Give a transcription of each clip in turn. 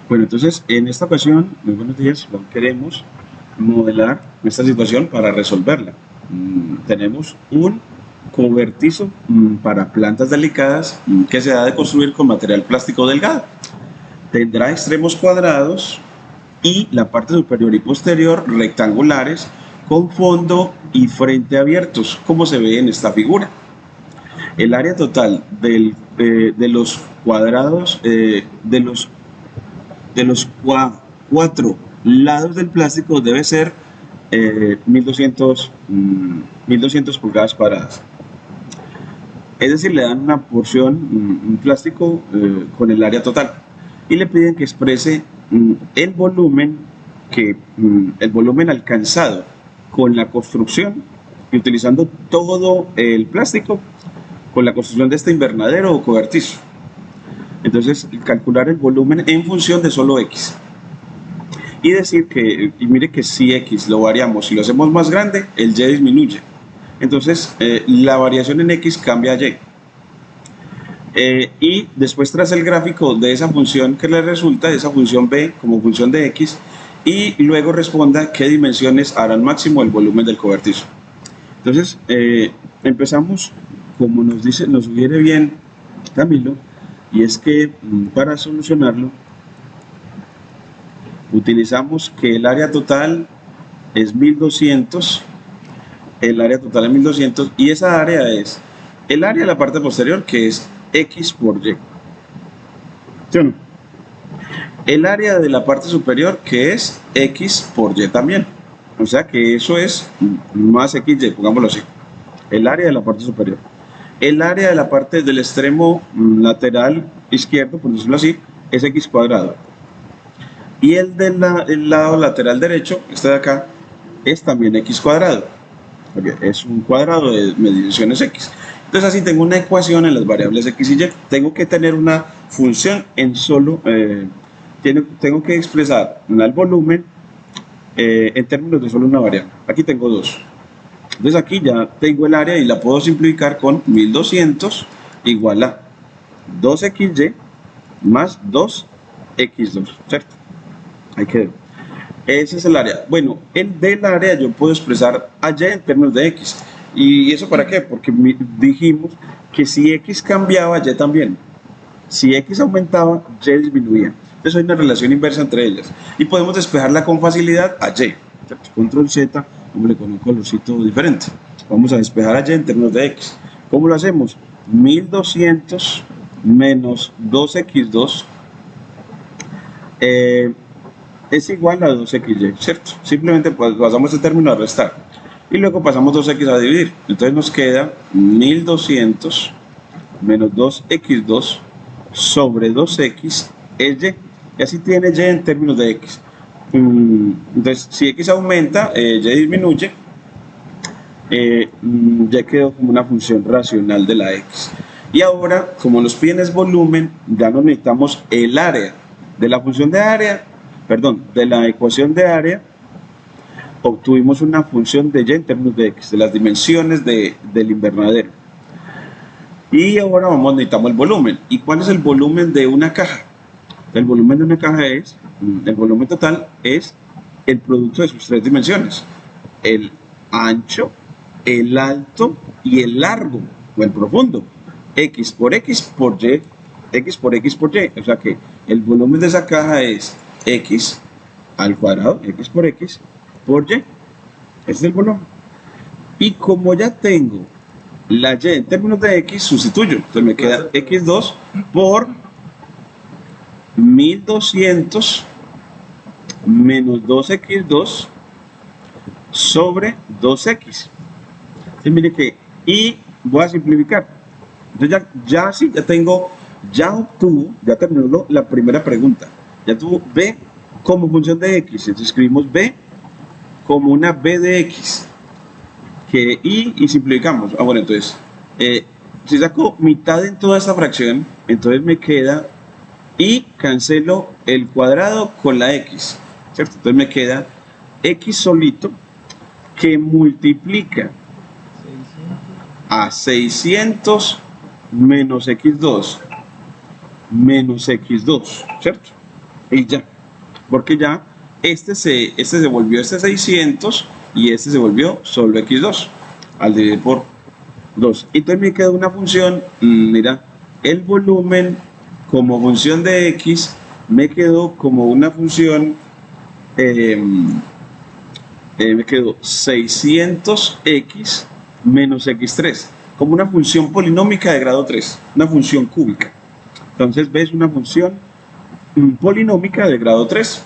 Bueno, entonces en esta ocasión, muy buenos días, queremos modelar esta situación para resolverla. Tenemos un cobertizo para plantas delicadas que se ha de construir con material plástico delgado. Tendrá extremos cuadrados y la parte superior y posterior rectangulares con fondo y frente abiertos, como se ve en esta figura. El área total de los cuadrados, de los cuatro lados del plástico debe ser 1200 pulgadas cuadradas. Es decir, le dan una porción, un plástico con el área total y le piden que exprese el volumen alcanzado con la construcción y utilizando todo el plástico con la construcción de este invernadero o cobertizo. Entonces, calcular el volumen en función de solo X. Y decir que, y mire que si X lo variamos, si lo hacemos más grande, el Y disminuye. Entonces, la variación en X cambia a Y. Y después traza el gráfico de esa función que le resulta, de esa función B como función de X, y luego responda qué dimensiones harán máximo el volumen del cobertizo. Entonces, empezamos como nos sugiere bien Camilo, y es que para solucionarlo utilizamos que el área total es 1200, y esa área es el área de la parte posterior, que es X por Y, ¿sí o no? El área de la parte superior, que es X por Y también, o sea que eso es más XY, pongámoslo así, el área de la parte superior. El área de la parte del extremo lateral izquierdo, por decirlo así, es X cuadrado. Y el del lado lateral derecho, este de acá, es también X cuadrado, porque es un cuadrado de dimensiones X. Entonces así tengo una ecuación en las variables X y Y. Tengo que tener una función en solo, tengo que expresar el volumen en términos de solo una variable. Aquí tengo dos. Entonces aquí ya tengo el área y la puedo simplificar con 1200 igual a 2XY más 2X2, ¿cierto? Ahí quedó. Ese es el área. Bueno, el del área yo puedo expresar a Y en términos de X. ¿Y eso para qué? Porque dijimos que si X cambiaba, Y también. Si X aumentaba, Y disminuía. Entonces hay una relación inversa entre ellas. Y podemos despejarla con facilidad a Y. ¿Cierto? Control Z, le con un colorcito diferente. Vamos a despejar a Y en términos de X. ¿Cómo lo hacemos? 1200 menos 2X2 es igual a 2XY, ¿cierto? Simplemente pues, pasamos este término a restar. Y luego pasamos 2X a dividir. Entonces nos queda 1200 menos 2X2 sobre 2X es Y. Y así tiene Y en términos de X. Entonces, si X aumenta, Y disminuye, ya quedó como una función racional de la X. Y ahora, como nos piden es volumen, ya no necesitamos el área de la función de área, perdón, de la ecuación de área, obtuvimos una función de Y en términos de X, de las dimensiones del invernadero. Y ahora necesitamos el volumen. ¿Y cuál es el volumen de una caja? El volumen de una caja es, el volumen total es el producto de sus tres dimensiones: el ancho, el alto y el largo o el profundo. X por X por Y, X por X por Y. O sea que el volumen de esa caja es X al cuadrado, X por Y. Ese es el volumen. Y como ya tengo la Y en términos de X, sustituyo. Entonces me queda X2 por 1200 menos 2X2 sobre 2X. Entonces mire que, y voy a simplificar. Entonces ya obtuvo, ya terminó la primera pregunta. Ya tuvo B como función de X. Entonces escribimos B como una B de X. Y simplificamos. Bueno, entonces, si saco mitad en toda esta fracción, entonces me queda, y cancelo el cuadrado con la X, ¿cierto? Entonces me queda X solito, que multiplica a 600 menos X2, ¿cierto? Y ya, porque ya este se volvió este 600 y este se volvió solo x2 al dividir por 2. Entonces me queda una función, mira, el volumen como función de x me quedó como una función, me quedó 600x menos x3, como una función polinómica de grado 3, una función cúbica. Entonces ves una función polinómica de grado 3.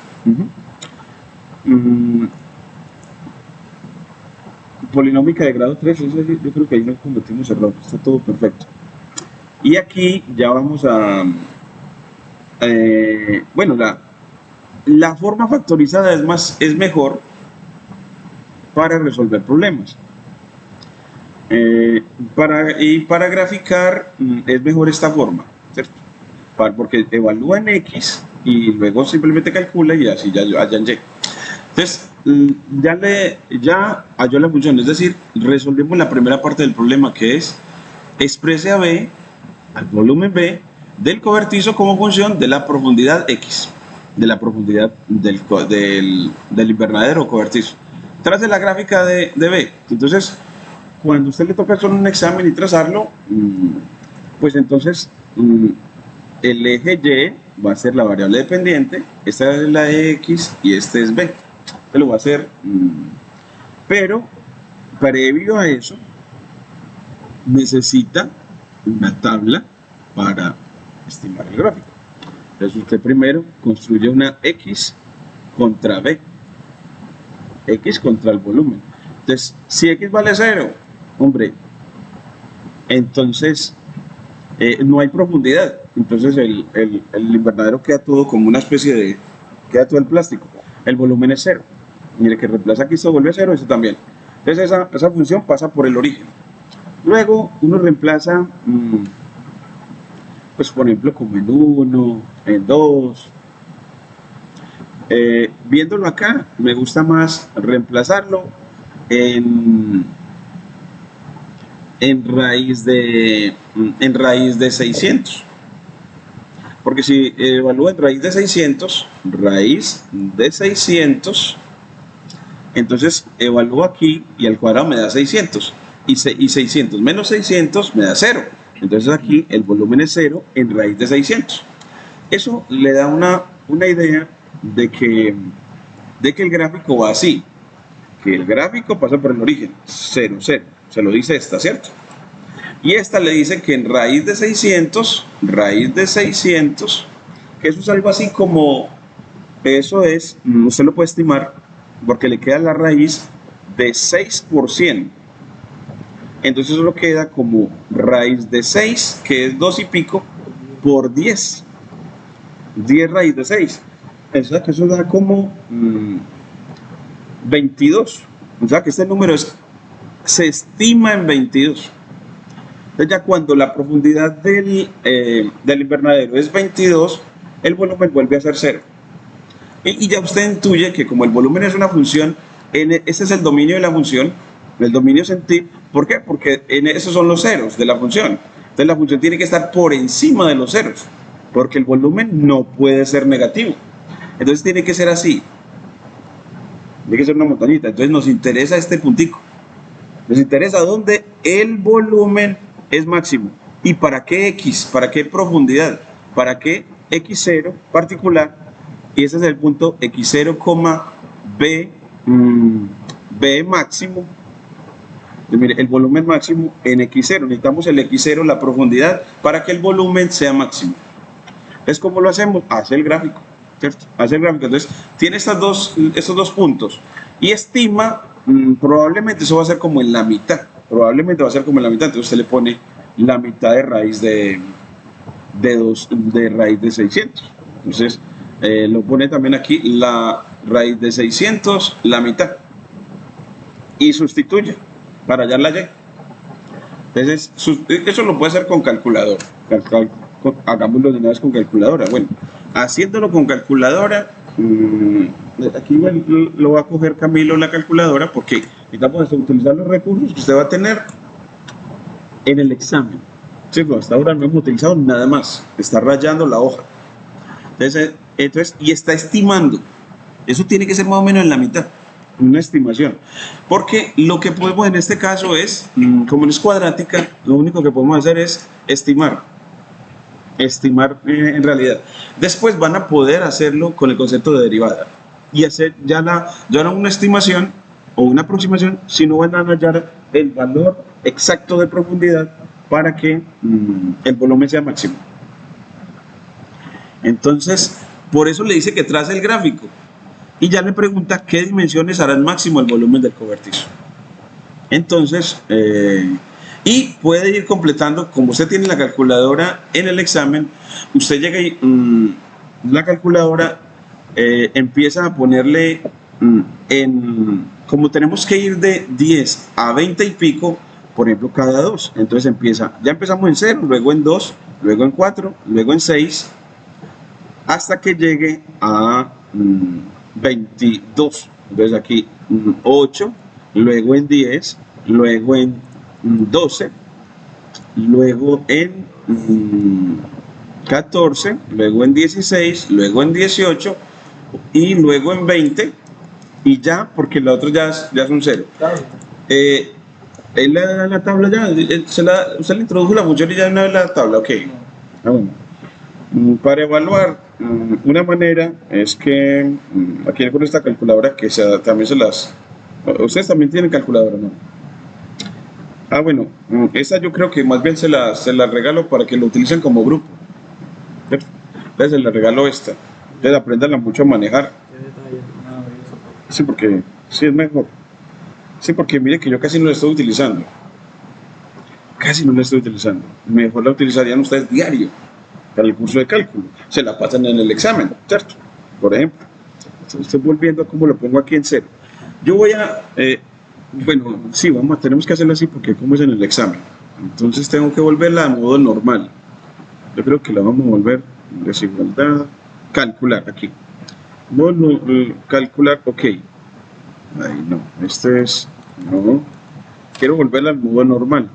Polinómica de grado 3, eso yo creo que ahí no cometimos error, está todo perfecto. Y aquí ya vamos a, bueno, la forma factorizada es mejor para resolver problemas. Para graficar es mejor esta forma, ¿cierto? Porque evalúa en X y luego simplemente calcula y así ya en Y. Entonces, ya halló la función, es decir, resolvimos la primera parte del problema, que es exprese a B, al volumen B, del cobertizo como función de la profundidad X, de la profundidad del invernadero o cobertizo. Trace la gráfica de B. Entonces, cuando usted le toca hacer un examen y trazarlo, pues entonces el eje Y va a ser la variable dependiente, esta es la X y este es B. Entonces lo va a hacer, pero previo a eso necesita una tabla para estimar el gráfico. Entonces usted primero construye una X contra B, X contra el volumen. Entonces, si X vale 0, hombre, entonces no hay profundidad. Entonces el invernadero queda todo como una especie de, queda todo el plástico. El volumen es 0. Mire que reemplaza aquí, esto vuelve a 0, eso también. Entonces esa función pasa por el origen. Luego uno reemplaza, pues por ejemplo como en 1, en 2. Viéndolo acá, me gusta más reemplazarlo en raíz de 600. Porque si evalúo en raíz de 600, entonces evalúo aquí y al cuadrado me da 600. Y 600 menos 600 me da 0. Entonces aquí el volumen es 0 en raíz de 600. Eso le da una idea de que el gráfico va así. Que el gráfico pasa por el origen, 0, 0. Se lo dice esta, ¿cierto? Y esta le dice que en raíz de 600, que eso es algo así como, eso es, usted lo puede estimar, porque le queda la raíz de 6%. Entonces eso queda como raíz de 6, que es 2 y pico, por 10. 10 raíz de 6. O sea que eso da como 22. O sea que este número se estima en 22. Entonces ya cuando la profundidad del invernadero es 22, el volumen vuelve a ser 0. Y ya usted intuye que como el volumen es una función, ese es el dominio de la función, el dominio sentido. ¿Por qué? Porque esos son los ceros de la función. Entonces la función tiene que estar por encima de los ceros, porque el volumen no puede ser negativo. Entonces tiene que ser así. Tiene que ser una montañita. Entonces nos interesa este puntico. Nos interesa dónde el volumen es máximo. ¿Y para qué X? ¿Para qué profundidad? ¿Para qué X0 particular? Y ese es el punto X0, B máximo. Entonces, mire, el volumen máximo en X0. Necesitamos el X0, la profundidad, para que el volumen sea máximo. Es como lo hacemos, hace el gráfico, ¿cierto? Hace el gráfico. Entonces, tiene estos dos puntos. Y estima, probablemente eso va a ser como en la mitad. Probablemente va a ser como en la mitad. Entonces, usted le pone la mitad de raíz de raíz de 600. Entonces, lo pone también aquí la raíz de 600, la mitad. Y sustituye para hallar la Y. Entonces, eso lo puede hacer con calculadora. Hagámoslo de una vez con calculadora. Bueno, haciéndolo con calculadora, aquí lo va a coger Camilo la calculadora, porque necesitamos utilizar los recursos que usted va a tener en el examen. Sí, pues hasta ahora no hemos utilizado nada más, está rayando la hoja. Entonces, Entonces, y está estimando. Eso tiene que ser más o menos en la mitad, una estimación. Porque lo que podemos en este caso es, como no es cuadrática, lo único que podemos hacer es estimar. Estimar en realidad. Después van a poder hacerlo con el concepto de derivada y hacer ya no una estimación o una aproximación, sino van a hallar el valor exacto de profundidad para que el volumen sea máximo. Entonces, por eso le dice que trace el gráfico y ya le pregunta qué dimensiones harán máximo el volumen del cobertizo. Entonces, y puede ir completando, como usted tiene la calculadora en el examen, usted llega y la calculadora empieza a ponerle como tenemos que ir de 10 a 20 y pico, por ejemplo, cada 2. Entonces ya empezamos en 0, luego en 2, luego en 4, luego en 6, hasta que llegue a 22. Entonces aquí 8, luego en 10, luego en 12, luego en 14, luego en 16, luego en 18 y luego en 20 y ya, porque la otra ya es un 0. Él le da la tabla ya, usted le introdujo la función y ya una vez la tabla, ok. Bueno. Para evaluar, una manera es que aquí con esta calculadora que también ustedes también tienen calculadora, ¿no? Bueno, esta yo creo que más bien se la regalo para que lo utilicen como grupo. Entonces se la regalo esta. Entonces apréndanla mucho a manejar. Sí, porque sí es mejor. Sí, porque mire que yo casi no la estoy utilizando. Casi no la estoy utilizando. Mejor la utilizarían ustedes diario para el curso de cálculo. Se la pasan en el examen, ¿cierto? Por ejemplo. Estoy volviendo a cómo lo pongo aquí en 0. Yo voy a... bueno, sí, tenemos que hacerlo así porque como es en el examen. Entonces tengo que volverla a modo normal. Yo creo que la vamos a volver desigualdad, calcular aquí. Calcular, ok. Ahí no, no. Quiero volverla al modo normal.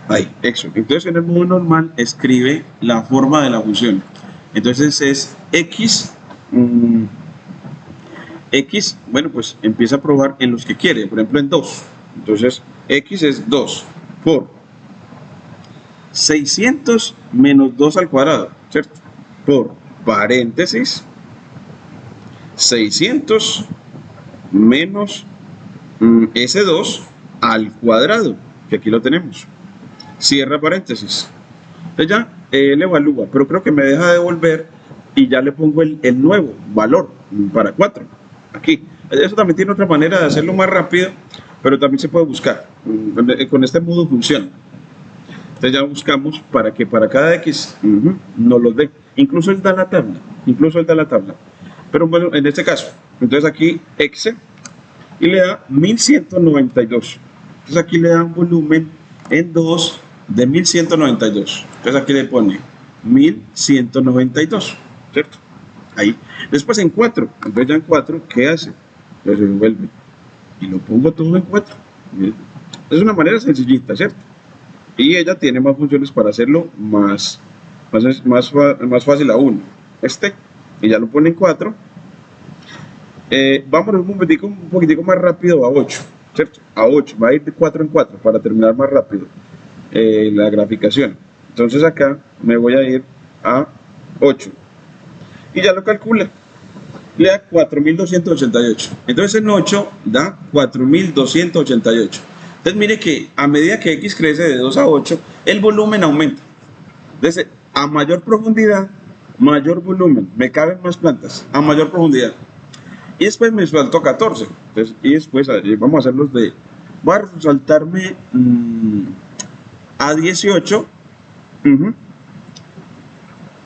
Ahí, eso. Entonces en el modo normal escribe la forma de la función. Entonces es x... X, bueno, pues empieza a probar en los que quiere, por ejemplo en 2. Entonces, X es 2 por 600 menos 2 al cuadrado, ¿cierto? Por paréntesis, 600 menos ese 2 al cuadrado, que aquí lo tenemos. Cierra paréntesis. Entonces ya él evalúa, pero creo que me deja devolver y ya le pongo el nuevo valor para 4. Aquí, eso también tiene otra manera de hacerlo más rápido, pero también se puede buscar. Con este modo funciona. Entonces ya buscamos para que para cada X nos los dé. Incluso él da la tabla. Pero bueno, en este caso, entonces aquí X y le da 1192. Entonces aquí le da un volumen en 2 de 1192. Entonces aquí le pone 1192, ¿cierto? Ahí. Después en 4, entonces ya en 4, ¿qué hace? Lo revuelve y lo pongo todo en 4. Es una manera sencillita, ¿cierto? Y ella tiene más funciones para hacerlo más fácil aún. Y ya lo pone en 4. Vámonos un poquitico más rápido a 8, ¿cierto? A 8, va a ir de 4 en 4 para terminar más rápido la graficación. Entonces acá me voy a ir a 8. Y ya lo calcula, le da 4.288. Entonces en 8 da 4.288. Entonces mire que a medida que X crece de 2 a 8, el volumen aumenta. Entonces a mayor profundidad, mayor volumen, me caben más plantas, a mayor profundidad. Y después me faltó 14. Entonces, y después vamos a hacer los de... Voy a saltarme a 18.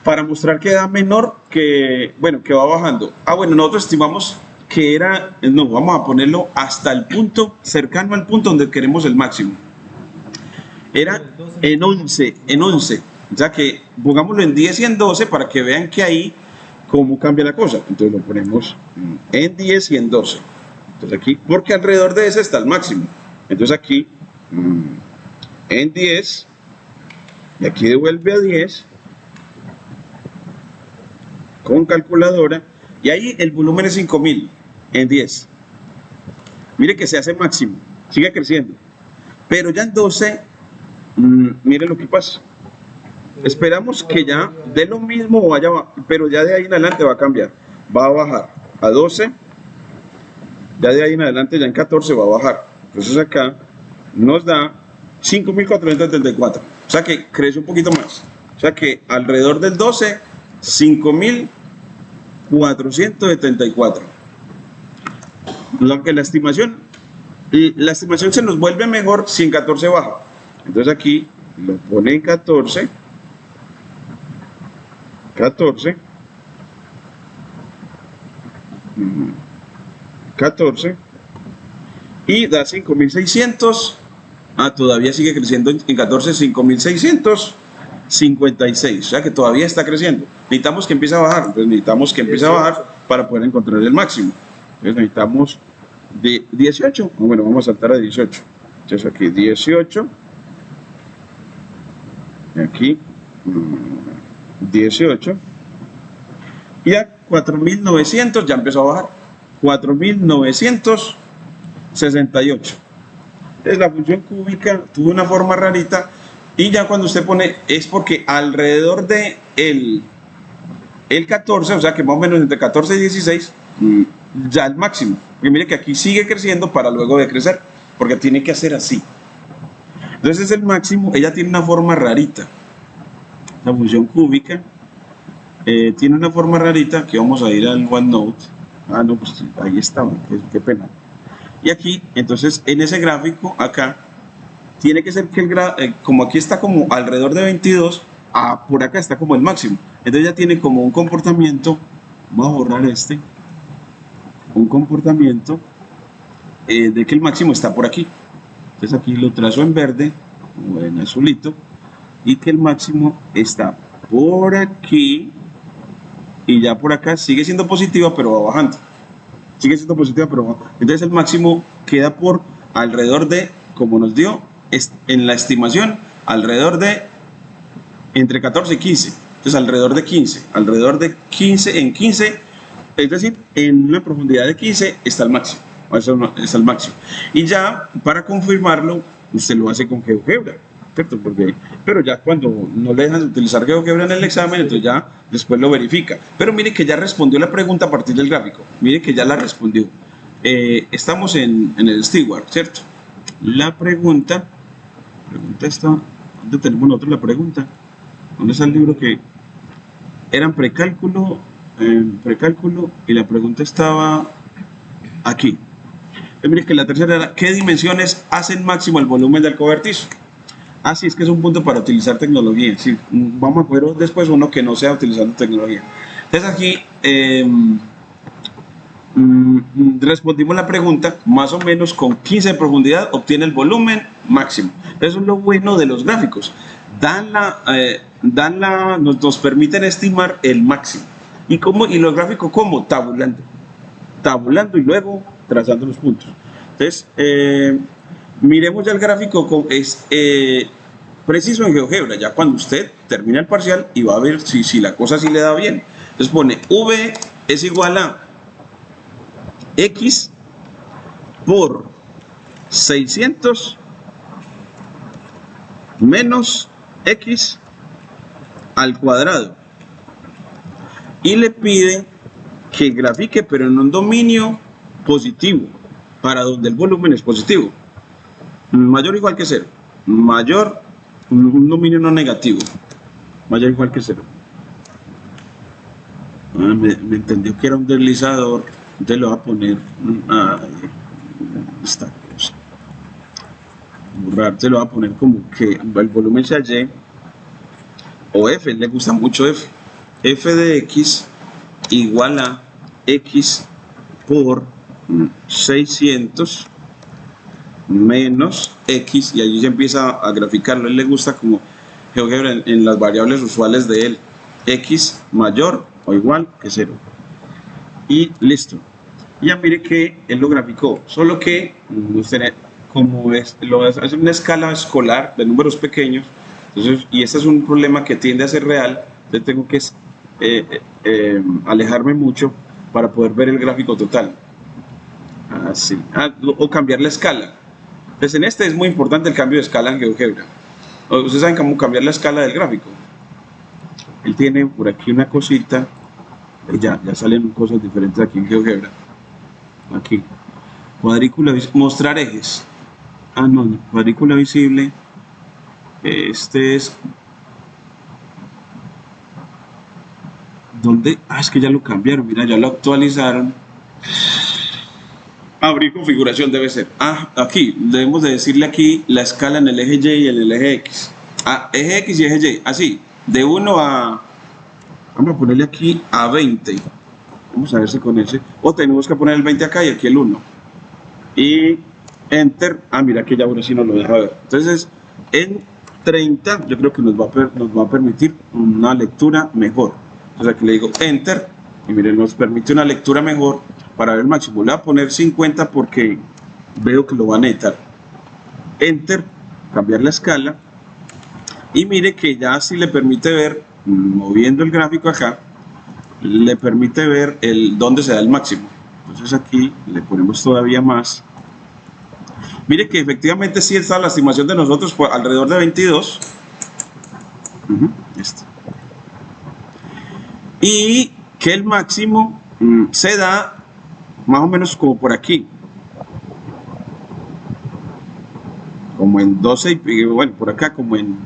Para mostrar que da menor que, bueno, que va bajando. Bueno, nosotros estimamos que era, no, vamos a ponerlo hasta el punto, cercano al punto donde queremos el máximo. Era en 11, o sea que pongámoslo en 10 y en 12 para que vean que ahí cómo cambia la cosa. Entonces lo ponemos en 10 y en 12. Entonces aquí, porque alrededor de ese está el máximo. Entonces aquí, en 10, y aquí devuelve a 10, con calculadora, y ahí el volumen es 5000 en 10. Mire que se hace máximo, sigue creciendo, pero ya en 12, mire lo que pasa. Esperamos que ya dé lo mismo o vaya, pero ya de ahí en adelante va a cambiar, va a bajar a 12, ya de ahí en adelante, ya en 14 va a bajar. Entonces acá nos da 5.474, o sea que crece un poquito más, o sea que alrededor del 12, 5.474. Lo que la estimación se nos vuelve mejor si en 14 baja. Entonces aquí lo pone en 14, 14, 14, y da 5.600. Todavía sigue creciendo en 14, 5.656, o sea que todavía está creciendo. Necesitamos que empiece a bajar, entonces necesitamos que empiece a bajar para poder encontrar el máximo. Entonces necesitamos de 18, bueno, vamos a saltar a 18. Entonces aquí 18, aquí 18, y a 4.900 ya empezó a bajar, 4.968. Entonces la función cúbica tuvo una forma rarita, y ya cuando usted pone, es porque alrededor de el 14, o sea que más o menos entre 14 y 16, ya el máximo. Porque mire que aquí sigue creciendo para luego decrecer, porque tiene que hacer así. Entonces es el máximo, ella tiene una forma rarita. La función cúbica tiene una forma rarita, que vamos a ir al OneNote. No, pues ahí está, qué pena. Y aquí, entonces, en ese gráfico, acá, tiene que ser que como aquí está como alrededor de 22, por acá está como el máximo. Entonces ya tiene como un comportamiento, vamos a borrar un comportamiento de que el máximo está por aquí. Entonces aquí lo trazo en verde, o en azulito, y que el máximo está por aquí, y ya por acá sigue siendo positiva, pero va bajando. Sigue siendo positiva, pero baja. Entonces el máximo queda por alrededor de, como nos dio en la estimación, alrededor de entre 14 y 15. Entonces alrededor de 15, en 15, es decir, en una profundidad de 15 está el máximo. Eso está el máximo. Y ya para confirmarlo, usted lo hace con GeoGebra, ¿cierto? Pero ya cuando no le dejan de utilizar GeoGebra en el examen, entonces ya después lo verifica. Pero mire que ya respondió la pregunta a partir del gráfico. Mire que ya la respondió. Estamos en el Steward, ¿cierto? La pregunta está... ¿Dónde tenemos nosotros la pregunta? ¿Dónde está el libro que eran precálculo? Precálculo, y la pregunta estaba aquí. Mire que la tercera era, ¿qué dimensiones hacen máximo el volumen del cobertizo? Sí, es que es un punto para utilizar tecnología. Sí, vamos a ver después uno que no sea utilizando tecnología. Entonces aquí respondimos la pregunta, más o menos con 15 de profundidad obtiene el volumen máximo. Eso es lo bueno de los gráficos. Nos permiten estimar el máximo. ¿Y los gráficos cómo? Tabulando y luego trazando los puntos. Entonces, miremos ya el gráfico, es preciso en GeoGebra, ya cuando usted termina el parcial y va a ver si la cosa sí le da bien. Entonces pone V es igual a X por 600 menos X al cuadrado. Y le pide que grafique, pero en un dominio positivo, para donde el volumen es positivo. Mayor o igual que 0. Mayor, un dominio no negativo. Mayor o igual que 0. Me entendió que era un deslizador. Entonces lo voy a poner esta cosa. Borrar, se lo voy a poner como que el volumen sea Y o F. Le gusta mucho F. F de X igual a X por 600 menos X, y allí se empieza a graficarlo. A él le gusta como GeoGebra en las variables usuales de él, X mayor o igual que 0, y listo. Ya mire que él lo graficó, solo que usted, como lo hace una escala escolar de números pequeños, entonces, y este es un problema que tiende a ser real, entonces tengo que alejarme mucho para poder ver el gráfico total. Así. O cambiar la escala. Entonces en este es muy importante el cambio de escala en GeoGebra. Ustedes saben cómo cambiar la escala del gráfico. Él tiene por aquí una cosita. Ya salen cosas diferentes aquí en GeoGebra. Aquí. Cuadrícula, mostrar ejes. No, cuadrícula visible. Este es... ¿Dónde? Es que ya lo cambiaron, mira, ya lo actualizaron. Abrir configuración debe ser. Aquí, debemos de decirle aquí la escala en el eje Y y en el eje X. Eje X y eje Y, así, de 1 a... Vamos a ponerle aquí a 20. Vamos a ver si con ese... O tenemos que poner el 20 acá y aquí el 1. Y Enter. Mira que ya ahora sí nos lo deja ver. Entonces, en 30 yo creo que nos va a permitir una lectura mejor. Entonces aquí le digo Enter. Y miren, nos permite una lectura mejor para ver el máximo. Le voy a poner 50 porque veo que lo va a necesitar. Enter, cambiar la escala. Y mire que ya sí le permite ver, moviendo el gráfico acá, le permite ver dónde se da el máximo. Entonces aquí le ponemos todavía más. Mire que efectivamente sí está la estimación de nosotros por alrededor de 22. Y que el máximo se da más o menos como por aquí, como en 12 y bueno, por acá como en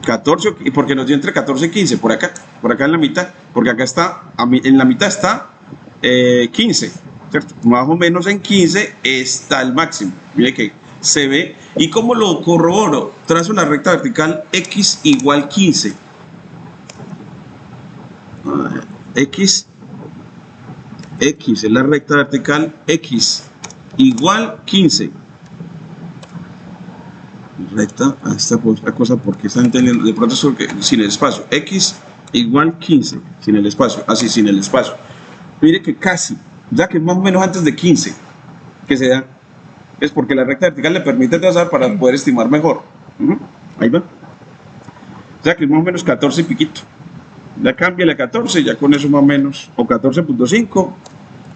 14, porque nos dio entre 14 y 15, por acá en la mitad, porque acá está, en la mitad está 15, ¿cierto? Más o menos en 15 está el máximo. Mire que se ve. ¿Y cómo lo corroboro? Trazo una recta vertical X igual 15. X es la recta vertical X igual 15. Recta, esta otra cosa porque están entendiendo, de pronto es sin el espacio. X igual 15, sin el espacio, así sin el espacio. Mire que casi, ya que es más o menos antes de 15 que se da, es porque la recta vertical le permite trazar para poder estimar mejor. Ahí va. O sea que es más o menos 14 y piquito. Ya cambia la 14, ya con eso más o menos, o 14.5,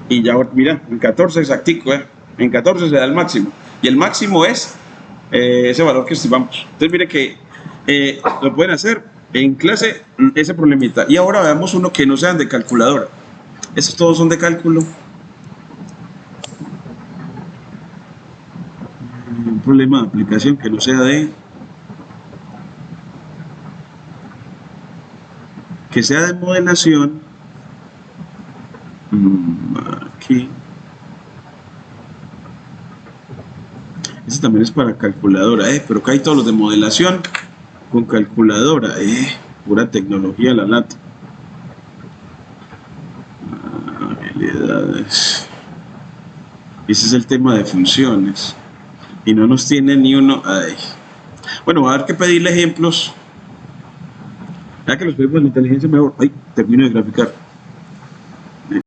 y ya, mira, en 14 exactico, en 14 se da el máximo, y el máximo es ese valor que estimamos. Entonces mire que lo pueden hacer en clase, ese problemita. Y ahora veamos uno que no sean de calculadora. Estos todos son de cálculo. Un problema de aplicación que no sea de... que sea de modelación. Aquí. Este también es para calculadora, pero acá hay todos los de modelación con calculadora, pura tecnología la lata. Habilidades. Ese es el tema de funciones. Y no nos tiene ni uno. Bueno, va a haber que pedirle ejemplos. Ya que los pedimos de la inteligencia mejor. Termino de graficar.